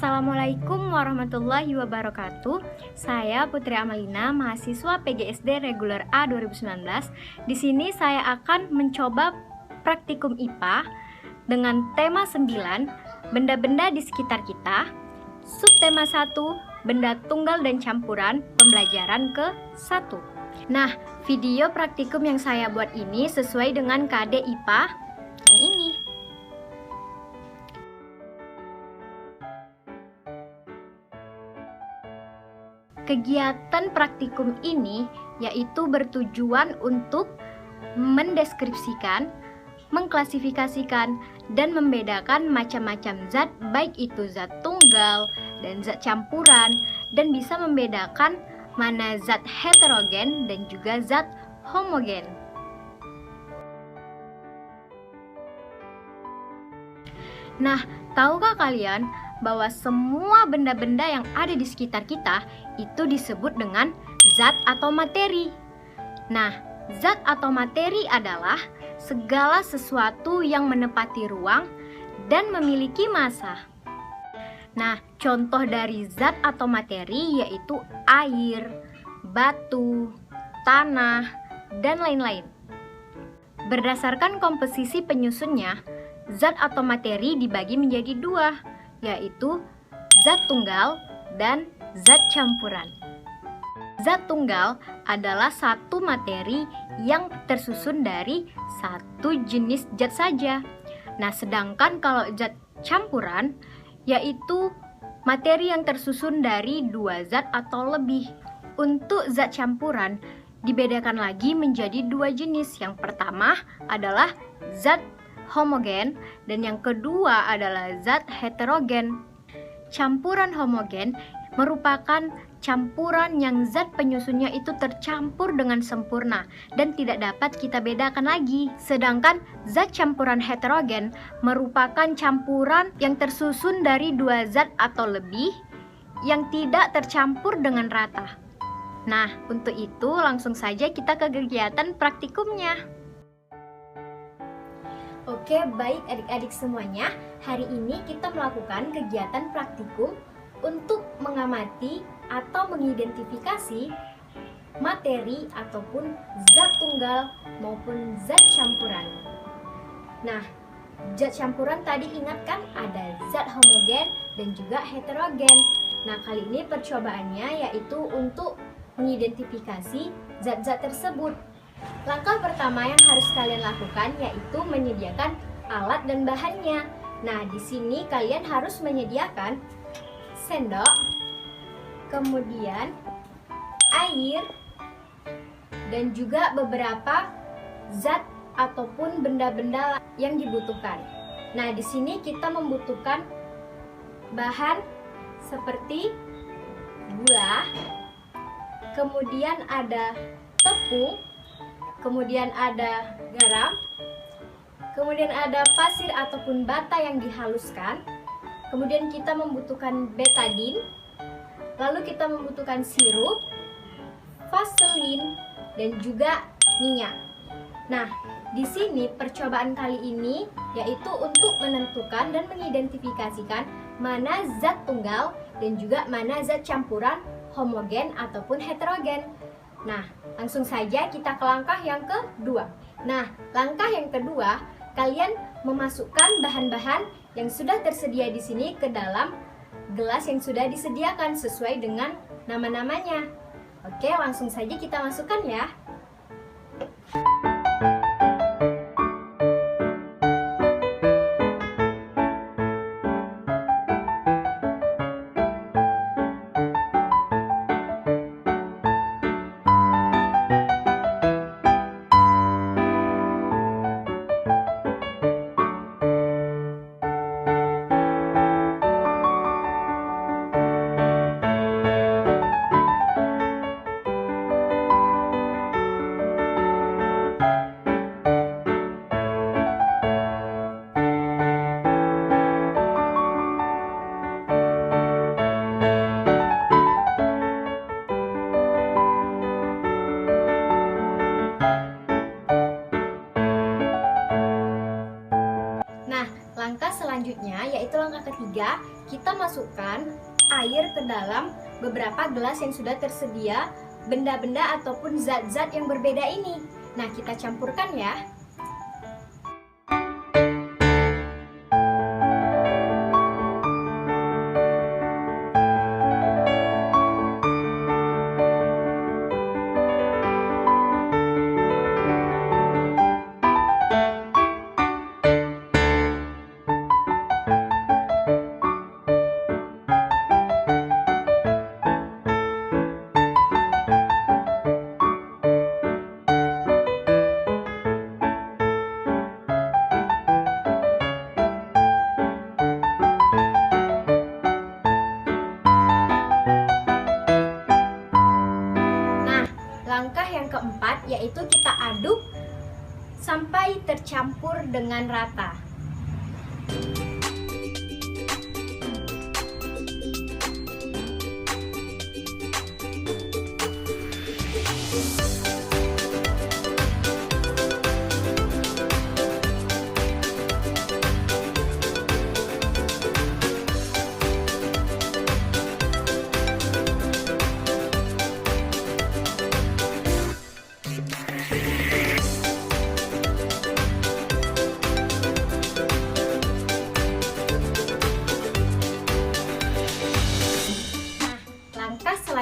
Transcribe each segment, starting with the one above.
Assalamualaikum warahmatullahi wabarakatuh. Saya Putri Amalina, mahasiswa PGSD Reguler A 2019. Di sini saya akan mencoba praktikum IPA dengan tema 9, benda-benda di sekitar kita. Subtema 1, benda tunggal dan campuran, pembelajaran ke-1. Nah, video praktikum yang saya buat ini sesuai dengan KD IPA yang ini. Kegiatan praktikum ini yaitu bertujuan untuk mendeskripsikan, mengklasifikasikan, dan membedakan macam-macam zat, baik itu zat tunggal dan zat campuran, dan bisa membedakan mana zat heterogen dan juga zat homogen. Nah, tahukah kalian bahwa semua benda-benda yang ada di sekitar kita itu disebut dengan zat atau materi? Nah, zat atau materi adalah segala sesuatu yang menempati ruang dan memiliki massa. Nah, contoh dari zat atau materi yaitu air, batu, tanah, dan lain-lain. Berdasarkan komposisi penyusunnya, zat atau materi dibagi menjadi dua, yaitu zat tunggal dan zat campuran. Zat tunggal adalah satu materi yang tersusun dari satu jenis zat saja. Nah, sedangkan kalau zat campuran yaitu materi yang tersusun dari dua zat atau lebih. Untuk zat campuran dibedakan lagi menjadi dua jenis. Yang pertama adalah zat homogen dan yang kedua adalah zat heterogen. Campuran homogen merupakan campuran yang zat penyusunnya itu tercampur dengan sempurna dan tidak dapat kita bedakan lagi. Sedangkan zat campuran heterogen merupakan campuran yang tersusun dari dua zat atau lebih yang tidak tercampur dengan rata. Nah, untuk itu langsung saja kita ke kegiatan praktikumnya. Oke, baik adik-adik semuanya, hari ini kita melakukan kegiatan praktikum untuk mengamati atau mengidentifikasi materi ataupun zat tunggal maupun zat campuran. Nah, zat campuran tadi ingat kan ada zat homogen dan juga heterogen. Nah, kali ini percobaannya yaitu untuk mengidentifikasi zat-zat tersebut. Langkah pertama yang harus kalian lakukan yaitu menyediakan alat dan bahannya. Nah, di sini kalian harus menyediakan sendok, kemudian air, dan juga beberapa zat ataupun benda-benda yang dibutuhkan. Nah, di sini kita membutuhkan bahan seperti gula, kemudian ada tepung, kemudian ada garam, kemudian ada pasir ataupun bata yang dihaluskan, kemudian kita membutuhkan betadin, lalu kita membutuhkan sirup, vaselin, dan juga minyak. Nah, di sini percobaan kali ini yaitu untuk menentukan dan mengidentifikasikan mana zat tunggal dan juga mana zat campuran homogen ataupun heterogen. Nah, langsung saja kita ke langkah yang kedua. Nah, langkah yang kedua, kalian memasukkan bahan-bahan yang sudah tersedia di sini ke dalam gelas yang sudah disediakan sesuai dengan nama-namanya. Oke, langsung saja kita masukkan ya. selanjutnya, yaitu langkah ketiga, kita masukkan air ke dalam beberapa gelas yang sudah tersedia benda-benda ataupun zat-zat yang berbeda ini. Nah, kita campurkan ya. Langkah yang keempat yaitu kita aduk sampai tercampur dengan rata.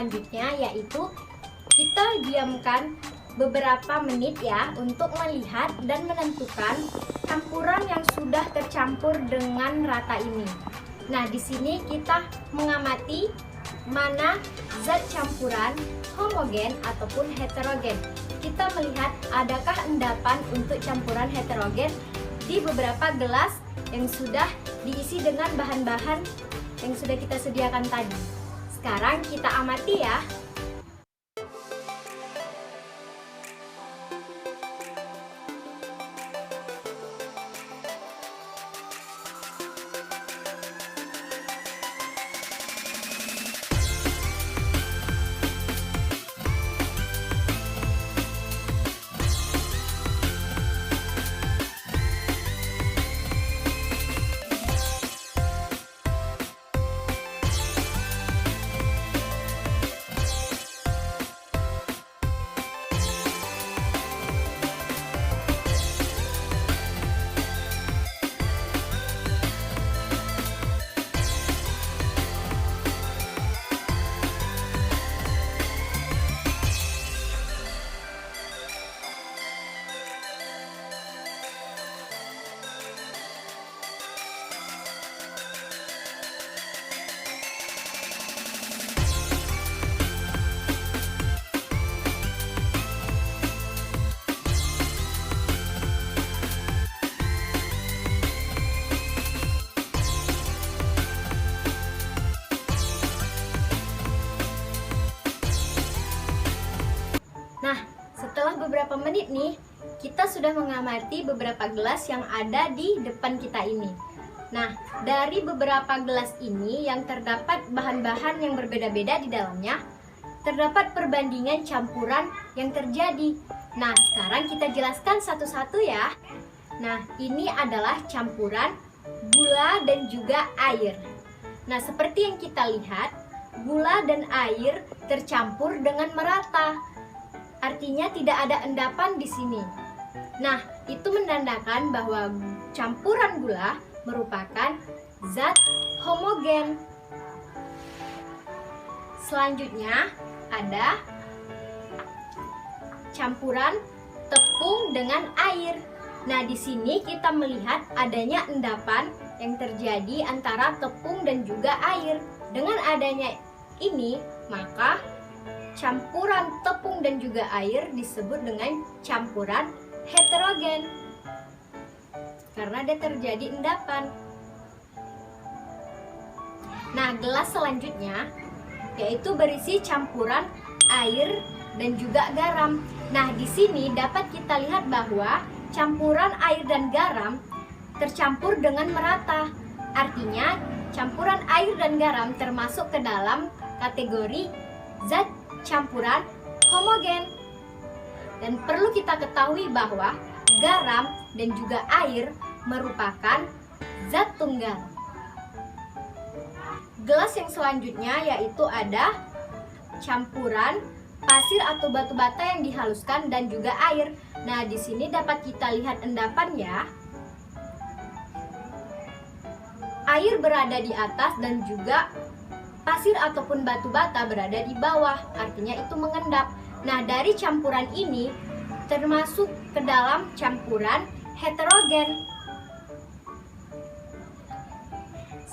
Selanjutnya yaitu kita diamkan beberapa menit ya untuk melihat dan menentukan campuran yang sudah tercampur dengan rata ini. Nah, di sini kita mengamati mana zat campuran homogen ataupun heterogen. Kita melihat adakah endapan untuk campuran heterogen di beberapa gelas yang sudah diisi dengan bahan-bahan yang sudah kita sediakan tadi. Sekarang kita amati ya. Setelah beberapa menit nih, kita sudah mengamati beberapa gelas yang ada di depan kita ini. Nah, dari beberapa gelas ini yang terdapat bahan-bahan yang berbeda-beda di dalamnya, terdapat perbandingan campuran yang terjadi. Nah, sekarang kita jelaskan satu-satu ya. Nah, ini adalah campuran gula dan juga air. Nah, seperti yang kita lihat, gula dan air tercampur dengan merata. Artinya tidak ada endapan di sini. Nah, itu menandakan bahwa campuran gula merupakan zat homogen. Selanjutnya ada campuran tepung dengan air. Nah, di sini kita melihat adanya endapan yang terjadi antara tepung dan juga air. Dengan adanya ini, maka campuran tepung dan juga air disebut dengan campuran heterogen karena dia terjadi endapan. Nah, gelas selanjutnya yaitu berisi campuran air dan juga garam. Nah, di sini dapat kita lihat bahwa campuran air dan garam tercampur dengan merata. Artinya, campuran air dan garam termasuk ke dalam kategori zat campuran homogen. Dan perlu kita ketahui bahwa garam dan juga air merupakan zat tunggal. Gelas yang selanjutnya yaitu ada campuran pasir atau batu bata yang dihaluskan dan juga air. Nah, di sini dapat kita lihat endapannya. Air berada di atas dan juga pasir ataupun batu bata berada di bawah, artinya itu mengendap. Nah, dari campuran ini termasuk ke dalam campuran heterogen.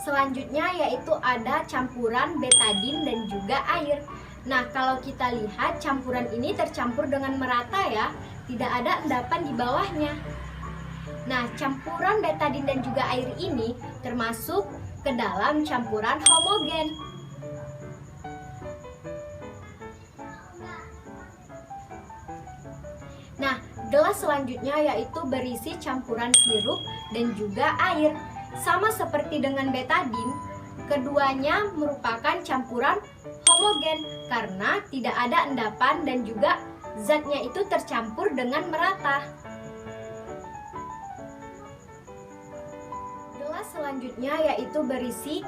Selanjutnya yaitu ada campuran betadin dan juga air. Nah, kalau kita lihat campuran ini tercampur dengan merata ya, tidak ada endapan di bawahnya. Nah, campuran betadin dan juga air ini termasuk ke dalam campuran homogen. Nah, gelas selanjutnya yaitu berisi campuran sirup dan juga air. Sama seperti dengan betadin, keduanya merupakan campuran homogen karena tidak ada endapan dan juga zatnya itu tercampur dengan merata. Gelas selanjutnya yaitu berisi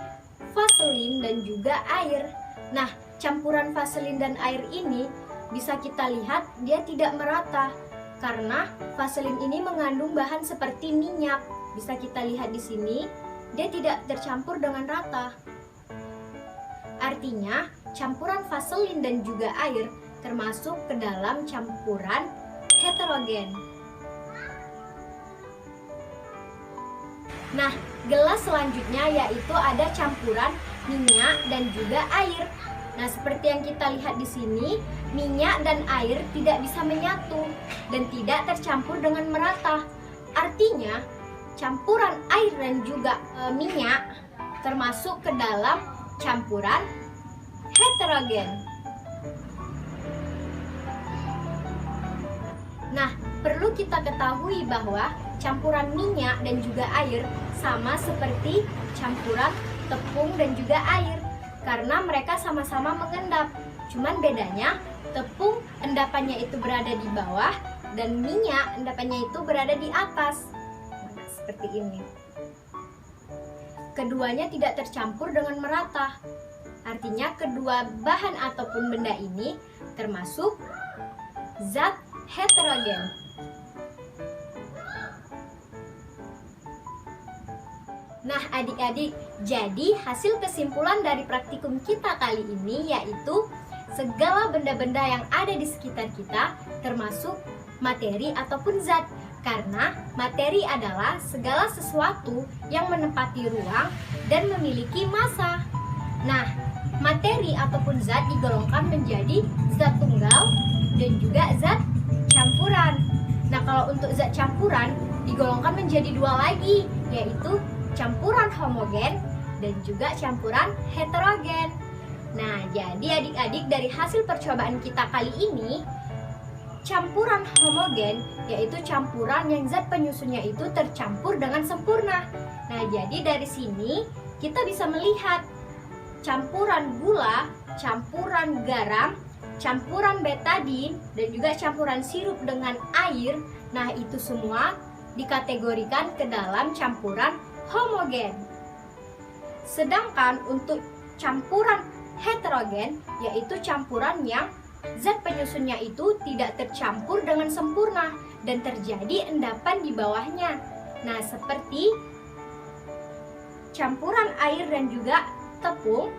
vaselin dan juga air. Nah, campuran vaselin dan air ini bisa kita lihat dia tidak merata karena vaselin ini mengandung bahan seperti minyak. Bisa kita lihat di sini, dia tidak tercampur dengan rata. Artinya, campuran vaselin dan juga air termasuk ke dalam campuran heterogen. Nah, gelas selanjutnya yaitu ada campuran minyak dan juga air. Nah, seperti yang kita lihat di sini, minyak dan air tidak bisa menyatu dan tidak tercampur dengan merata. Artinya, campuran air dan juga minyak termasuk ke dalam campuran heterogen. Nah, perlu kita ketahui bahwa campuran minyak dan juga air sama seperti campuran tepung dan juga air karena mereka sama-sama mengendap. Cuman bedanya tepung endapannya itu berada di bawah dan minyak endapannya itu berada di atas. Seperti ini. Keduanya tidak tercampur dengan merata. Artinya kedua bahan ataupun benda ini termasuk zat heterogen. Nah, adik-adik, jadi hasil kesimpulan dari praktikum kita kali ini yaitu segala benda-benda yang ada di sekitar kita termasuk materi ataupun zat. Karena materi adalah segala sesuatu yang menempati ruang dan memiliki massa. Nah, materi ataupun zat digolongkan menjadi zat tunggal dan juga zat campuran. Nah, kalau untuk zat campuran digolongkan menjadi dua lagi, yaitu campuran homogen dan juga campuran heterogen. Nah, jadi adik-adik dari hasil percobaan kita kali ini, campuran homogen yaitu campuran yang zat penyusunnya itu tercampur dengan sempurna. Nah, jadi dari sini kita bisa melihat campuran gula, campuran garam, campuran betadin, dan juga campuran sirup dengan air. Nah, itu semua dikategorikan ke dalam campuran homogen. Sedangkan untuk campuran heterogen yaitu campuran yang zat penyusunnya itu tidak tercampur dengan sempurna dan terjadi endapan di bawahnya. Nah, seperti campuran air dan juga tepung,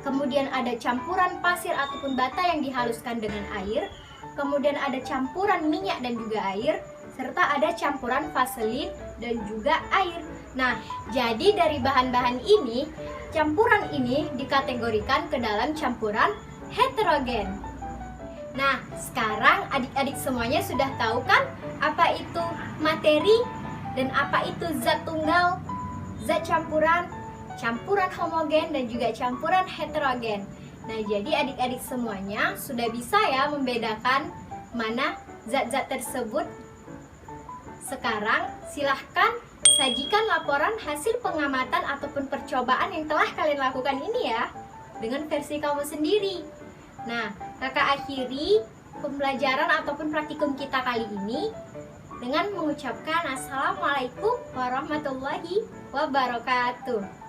kemudian ada campuran pasir ataupun bata yang dihaluskan dengan air, kemudian ada campuran minyak dan juga air, serta ada campuran vaselin dan juga air. Nah, jadi dari bahan-bahan ini, campuran ini dikategorikan ke dalam campuran heterogen. Nah, sekarang adik-adik semuanya sudah tahu kan apa itu materi dan apa itu zat tunggal, zat campuran, campuran homogen dan juga campuran heterogen. Nah, jadi adik-adik semuanya sudah bisa ya membedakan mana zat-zat tersebut. Sekarang silahkan sajikan laporan hasil pengamatan ataupun percobaan yang telah kalian lakukan ini ya, dengan versi kamu sendiri. Nah, kakak akhiri pembelajaran ataupun praktikum kita kali ini dengan mengucapkan Assalamualaikum warahmatullahi wabarakatuh.